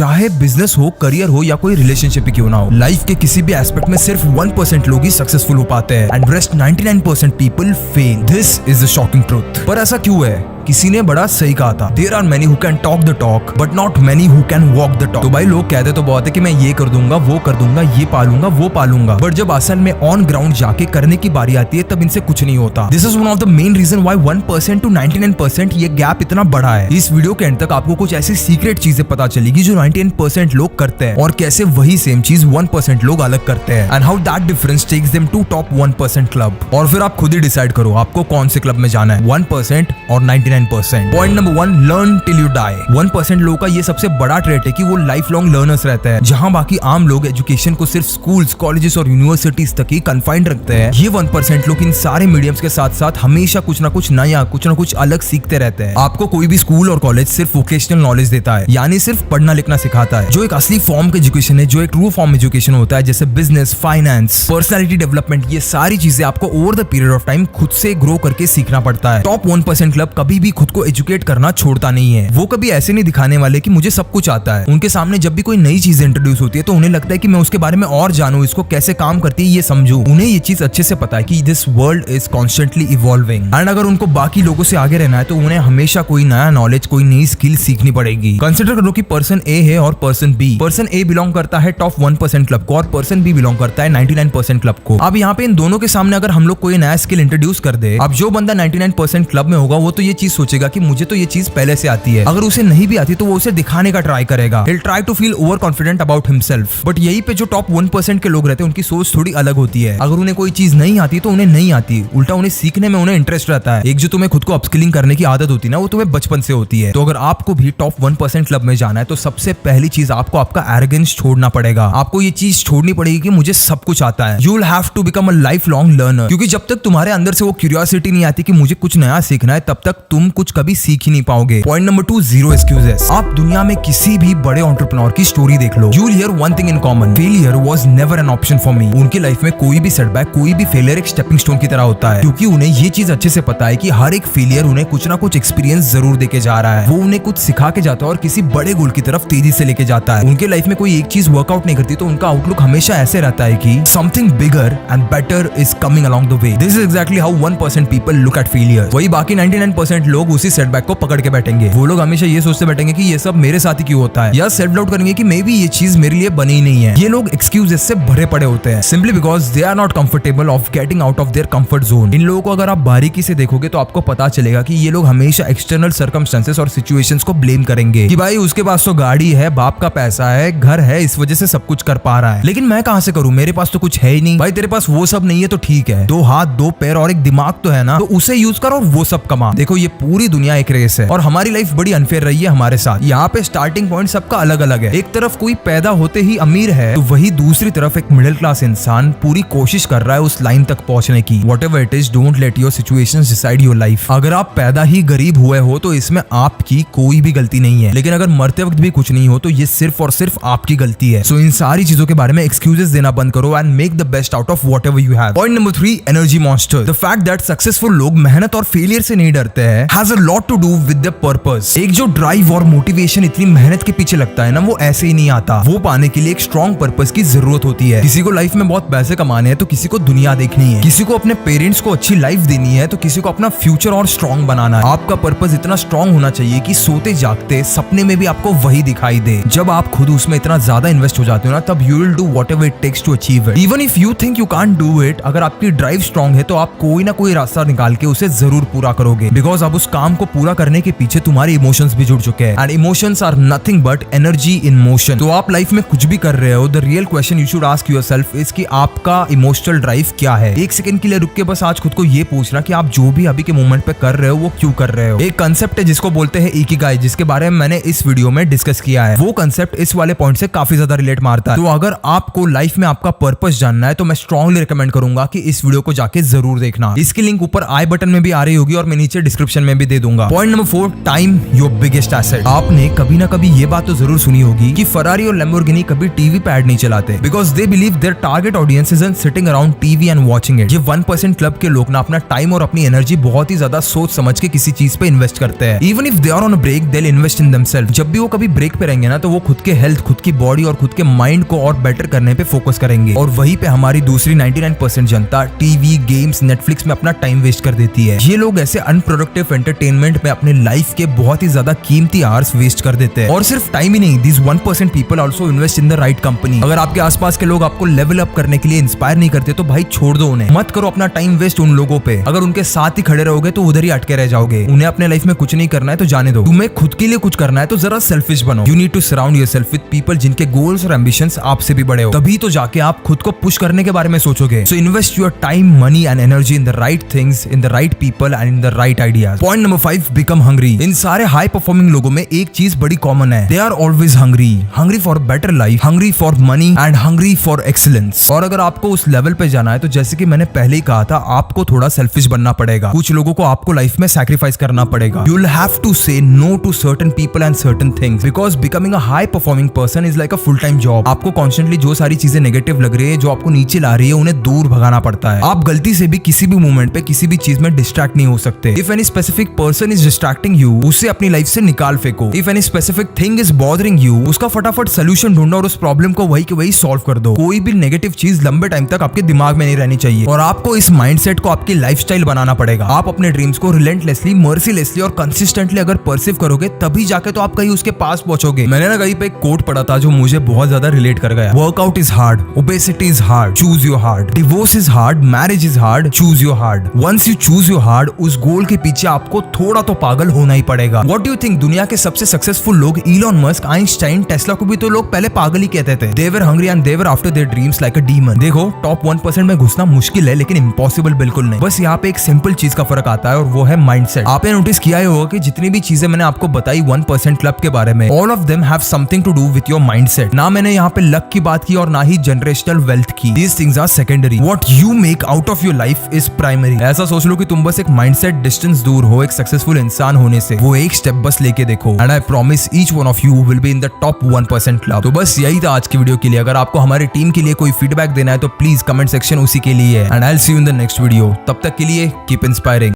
चाहे बिजनेस हो, करियर हो या कोई रिलेशनशिप ही क्यों ना हो, लाइफ के किसी भी एस्पेक्ट में सिर्फ 1% लोग ही सक्सेसफुल हो पाते हैं and rest 99% people fail. This is the shocking truth. पर ऐसा क्यों है? किसी ने बड़ा सही कहा था, there are many who can talk the talk but not many who can walk the talk. तो भाई लोग कहते तो बहुत है कि मैं ये कर दूंगा, वो कर दूंगा, ये पालूंगा, वो पालूंगा, बट जब असल में ऑन ग्राउंड जाके करने की बारी आती है तब इनसे कुछ नहीं होता। This is one of the main reason why 1% to 99% ये गैप इतना बड़ा है। इस वीडियो के एंड तक आपको कुछ ऐसी सीक्रेट चीजें पता चलेगी जो 99% लोग करते हैं और कैसे वही सेम चीज 1% लोग अलग करते हैं and how that difference takes them to top 1% club. और फिर आप खुद ही डिसाइड करो आपको कौन से क्लब में जाना है, 1% और 99%। Point number 1, learn till you die. 1% लोगों का ये सबसे बड़ा ट्रेट है कि वो लाइफ लॉन्ग लर्नर्स रहते हैं। जहां बाकी आम लोग एजुकेशन को सिर्फ स्कूल्स, कॉलेजेस और यूनिवर्सिटीज तक ही कन्फाइंड रखते हैं, ये 1% लोग इन सारे मीडियम्स के साथ साथ हमेशा कुछ ना कुछ नया, कुछ ना कुछ अलग सीखते रहते हैं। आपको कोई भी स्कूल और कॉलेज सिर्फ वोकेशनल नॉलेज देता है, यानी सिर्फ पढ़ना लिखना सिखाता है। जो एक असली फॉर्म का एजुकेशन है, जो एक ट्रू फॉर्म एजुकेशन होता है, जैसे बिजनेस, फाइनेंस, पर्सनैलिटी डेवलपमेंट, ये सारी चीजें आपको over the period of time खुद से ग्रो करके सीखना पड़ता है। टॉप 1% क्लब कभी भी खुद को एजुकेट करना छोड़ता नहीं है। वो कभी ऐसे नहीं दिखाने वाले कि मुझे सब कुछ आता है। उनके सामने जब भी कोई नई चीज इंट्रोड्यूस होती है तो उन्हें लगता है कि मैं उसके बारे में और जानूं, इसको कैसे काम करती है ये समझूं। उन्हें ये चीज अच्छे से पता है कि this world is constantly evolving and अगर उनको बाकी लोगों से आगे रहना है तो उन्हें हमेशा कोई नया नॉलेज, कोई नई स्किल सीखनी पड़ेगी। कंसिडर करो कि पर्सन ए है और पर्सन बी। पर्सन ए बिलोंग करता है टॉप 1% क्लब को और पर्सन बी बिलोंग करता है 99% क्लब को। अब यहाँ पे इन दोनों के सामने अगर हम लोग कोई नया स्किल इंट्रोड्यूस कर दे, अब जो बंदा 99% क्लब में होगा वो तो ये चीज सोचेगा कि मुझे तो ये चीज पहले से आती है। अगर उसे नहीं भी आती तो वो उसे दिखाने का ट्राई करेगा। He'll try to feel over confident about himself। But यही पे जो टॉप 1% के लोग रहते हैं उनकी सोच थोड़ी अलग होती है। अगर उन्हें कोई चीज नहीं आती तो उन्हें नहीं आती, उल्टा उन्हें सीखने में उन्हें इंटरेस्ट रहता है। एक जो तुम्हें खुद को अपस्किलिंग करने की आदत होती है ना, वो तुम्हें बचपन से होती है। तो अगर आपको भी टॉप 1% क्लब में जाना है तो सबसे पहली चीज आपको आपका एरोगेंस छोड़ना पड़ेगा। आपको ये चीज छोड़नी पड़ेगी कि मुझे सब कुछ आता है। You will have to become a lifelong learner। क्योंकि जब तक तुम्हारे अंदर से वो क्यूरियोसिटी नहीं आती कि मुझे कुछ नया सीखना है, तब तक तुम कुछ कभी सीख ही नहीं पाओगे। Point number 2, zero excuses. आप दुनिया में किसी भी बड़े एंटरप्रेन्योर की स्टोरी देख लो, you will hear one thing in common, failure was never an option for me. उनकी लाइफ में कोई भी सेटबैक, कोई भी फेलियर एक स्टेपिंग स्टोन की तरह होता है, क्योंकि उन्हें ये चीज अच्छे से पता है कि हर एक फेलियर उन्हें कुछ ना कुछ एक्सपीरियंस जरूर देके जा रहा है। वो उन्हें कुछ सिखा के जाता है और किसी बड़े गोल की तरफ तेजी से लेके जाता है। उनके लाइफ में कोई एक चीज वर्कआउट नहीं करती तो उनका आउटलुक हमेशा ऐसे रहता है कि something bigger and better is coming along the way. This is exactly how 1% people look at failure. वही बाकी 99% लोग उसी सेटबैक को पकड़ के बैठेंगे। वो लोग हमेशा ये सोचते बैठेंगे कि ये सब मेरे साथ ही क्यों होता है, या सेल्फ डाउट करेंगे कि मे बी ये चीज मेरे लिए बनी ही नहीं है। ये लोग एक्सक्यूजेस से भरे पड़े होते हैं simply because they are not comfortable of getting out of their comfort zone. इन लोगों को अगर आप बारीकी से देखोगे तो आपको पता चलेगा कि ये लोग हमेशा एक्सटर्नल सर्कमस्टेंसेस और सिचुएशंस को ब्लेम करेंगे कि भाई उसके पास तो गाड़ी है, बाप का पैसा है, घर है, इस वजह से सब कुछ कर पा रहा है, लेकिन मैं कहां से करूं, मेरे पास तो कुछ है ही नहीं। भाई तेरे पास वो सब नहीं है तो ठीक है, 2 हाथ 2 पैर और एक दिमाग तो है ना, तो उसे यूज करो और वो सब कमा। देखो ये पूरी दुनिया एक रेस है और हमारी लाइफ बड़ी अनफेयर रही है हमारे साथ। यहाँ पे स्टार्टिंग पॉइंट सबका अलग अलग है। एक तरफ कोई पैदा होते ही अमीर है तो वही दूसरी तरफ एक मिडिल क्लास इंसान पूरी कोशिश कर रहा है उस लाइन तक पहुंचने की। Whatever it is, don't let your situations decide your life। अगर आप पैदा ही गरीब हुए हो तो इसमें आपकी कोई भी गलती नहीं है, लेकिन अगर मरते वक्त भी कुछ नहीं हो तो ये सिर्फ और सिर्फ आपकी गलती है। सो इन सारी चीजों के बारे में एक्सक्यूजेस देना बंद करो and make the best out of whatever you have. Point number 3, energy monster. The fact that successful लोग मेहनत और फेलियर से नहीं डरते हैं has a lot to do with the purpose. एक जो ड्राइव और मोटिवेशन इतनी मेहनत के पीछे लगता है ना, वो ऐसे ही नहीं आता। वो पाने के लिए एक स्ट्रॉन्ग पर्पस की जरूरत होती है। किसी को लाइफ में बहुत पैसे कमाने हैं तो किसी को दुनिया देखनी है, किसी को अपने पेरेंट्स को अच्छी लाइफ देनी है तो किसी को अपना फ्यूचर और स्ट्रॉन्ग बनाना है। आपका पर्पस इतना स्ट्रॉन्ग होना चाहिए कि सोते जागते सपने में भी आपको वही दिखाई दे। जब आप खुद उसमें इतना ज्यादा इन्वेस्ट हो जाते हो ना, तब you will do whatever it takes to achieve it. Even if you think you can't do it, अगर आपकी ड्राइव स्ट्रॉन्ग है तो आप कोई ना कोई रास्ता निकाल के उसे जरूर पूरा करोगे, बिकॉज अब उस काम को पूरा करने के पीछे तुम्हारे इमोशंस भी जुड़ चुके हैं and emotions are nothing but energy in motion. तो आप लाइफ में कुछ भी कर रहे हो, the real question you should ask yourself is कि आपका इमोशनल ड्राइव क्या है। एक सेकंड के लिए रुक के बस आज खुद को ये पूछना कि आप जो भी अभी के मोमेंट पे कर रहे हो वो क्यों कर रहे हो। एक कंसेप्ट है जिसको बोलते हैं इकिगाई, जिसके बारे में मैंने इस वीडियो में डिस्कस किया है। वो कंसेप्ट इस वाले पॉइंट से काफी ज्यादा रिलेट मारता है। तो अगर आपको लाइफ में आपका पर्पस जानना है तो मैं स्ट्रांगली रिकमेंड करूंगा कि इस वीडियो को जाके जरूर देखना। इसकी लिंक ऊपर आई बटन में भी आ रही होगी और मैं नीचे डिस्क्रिप्शन में में भी दे दूंगा। Point number 4, time your biggest asset. आपने कभी ना कभी ये बात तो जरूर सुनी होगी कि फरारी और लैम्बोर्गिनी कभी टीवी पे ऐड नहीं चलाते, because they believe their target audience is sitting around TV and watching it. ये 1% क्लब के लोग ना अपना टाइम और अपनी एनर्जी बहुत ही ज्यादा सोच समझ के किसी चीज पे इन्वेस्ट करते हैं। Even if they are on a break, they will invest in themselves. जब भी वो कभी ब्रेक पे रहेंगे ना, तो वो खुद के हेल्थ, खुद की बॉडी और खुद के माइंड को और बेटर करने पे फोकस करेंगे। और वहीं पे हमारी दूसरी 99% जनता टीवी, गेम्स, नेटफ्लिक्स में अपना टाइम वेस्ट कर देती है। ये लोग ऐसे अनप्रोडक्टिव एंटरटेनमेंट में अपने लाइफ के बहुत ही ज्यादा कीमती आवर्स वेस्ट कर देते हैं। और सिर्फ टाइम ही नहीं, this 1% people also invest in the right company. अगर आपके आसपास के लोग आपको लेवल अप करने के लिए इंस्पायर नहीं करते तो भाई छोड़ दो उन्हें, मत करो अपना टाइम वेस्ट उन लोगों पे। अगर उनके साथ ही खड़े रहोगे तो उधर ही अटके रह जाओगे। उन्हें अपने लाइफ में कुछ नहीं करना है तो जाने दो। तुम्हें खुद के लिए कुछ करना है तो जरा सेल्फिश बनो। You need to surround yourself with people जिनके गोल्स और एम्बिशंस आपसे भी बड़े हो, तभी तो जाके आप खुद को पुश करने के बारे में सोचोगे। So invest your time, money and energy in the right things, in the right people and in the right ideas. Point number 5, become hungry. इन सारे हाई परफॉर्मिंग लोगों में एक चीज बड़ी कॉमन है, they are always hungry. Hungry for better life, hungry for money and hungry for excellence. और अगर आपको उस लेवल पे जाना है तो जैसे कि मैंने पहले ही कहा था, आपको थोड़ा सेल्फिश बनना पड़ेगा। कुछ लोगों को आपको लाइफ में सैक्रिफाइस करना पड़ेगा। You will have to say no to certain people and certain things, because becoming a high performing person is like a full time job. आपको कॉन्स्टेंटली जो सारी चीजें नेगेटिव लग रही है, जो आपको नीचे ला रही है, उन्हें दूर भगाना पड़ता है। आप गलती से भी किसी भी मोमेंट पे किसी भी चीज में डिस्ट्रैक्ट नहीं हो सकते। If any specific person is distracting you, उसे अपनी लाइफ से निकाल फेंको। If any specific thing is bothering you, उसका फटाफट सोल्यूशन ढूंढो और उस प्रॉब्लम को वही के वही सॉल्व कर दो। कोई भी नेगेटिव चीज लंबे टाइम तक आपके दिमाग में नहीं रहनी चाहिए। और आपको इस माइंडसेट को आपकी लाइफस्टाइल बनाना पड़ेगा। आप अपने ड्रीम्स को रिलेंटलेसली, मर्सीलेसली और कंसिस्टेंटली अगर परसीव करोगे, तभी जाके तो आप कहीं उसके पास पहुंचोगे। मैंने ना कहीं पे एक कोट पढ़ा था जो मुझे बहुत ज्यादा रिलेट कर गया। Workout is hard, obesity is hard, choose your hard. Divorce is hard, marriage is hard, choose your hard. Once you choose your hard, उस गोल के पीछे आपको थोड़ा तो पागल होना ही पड़ेगा। What do you think? दुनिया के सबसे सक्सेसफुल लोग, इलॉन मस्क, आइंस्टाइन, टेस्ला को भी तो लोग पहले पागल ही कहते थे। They were hungry and they were after their dreams like a demon. देखो, टॉप 1% में घुसना मुश्किल है, लेकिन इम्पॉसिबल बिल्कुल नहीं। बस यहाँ पे एक सिंपल चीज का फर्क आता है और वो है माइंडसेट। आपने नोटिस किया ही होगा कि जितनी भी चीजें मैंने आपको बताई 1% क्लब के बारे में, all of them have something to do with your mindset. ना मैंने यहाँ पे लक की बात की और ना ही जनरेशनल वेल्थ की। These things are secondary. What you make out of your life is primary. ऐसा सोच लो कि तुम बस एक माइंडसेट डिस्टेंस दूर हो एक सक्सेसफुल इंसान होने से। वो एक स्टेप बस लेके देखो and I promise each one of you will be in the top 1% club. तो बस यही था आज की वीडियो के लिए। अगर आपको हमारी टीम के लिए कोई फीडबैक देना है तो प्लीज कमेंट सेक्शन उसी के लिए है। And I will see you in the next video. तब तक के लिए कीप इंस्पायरिंग।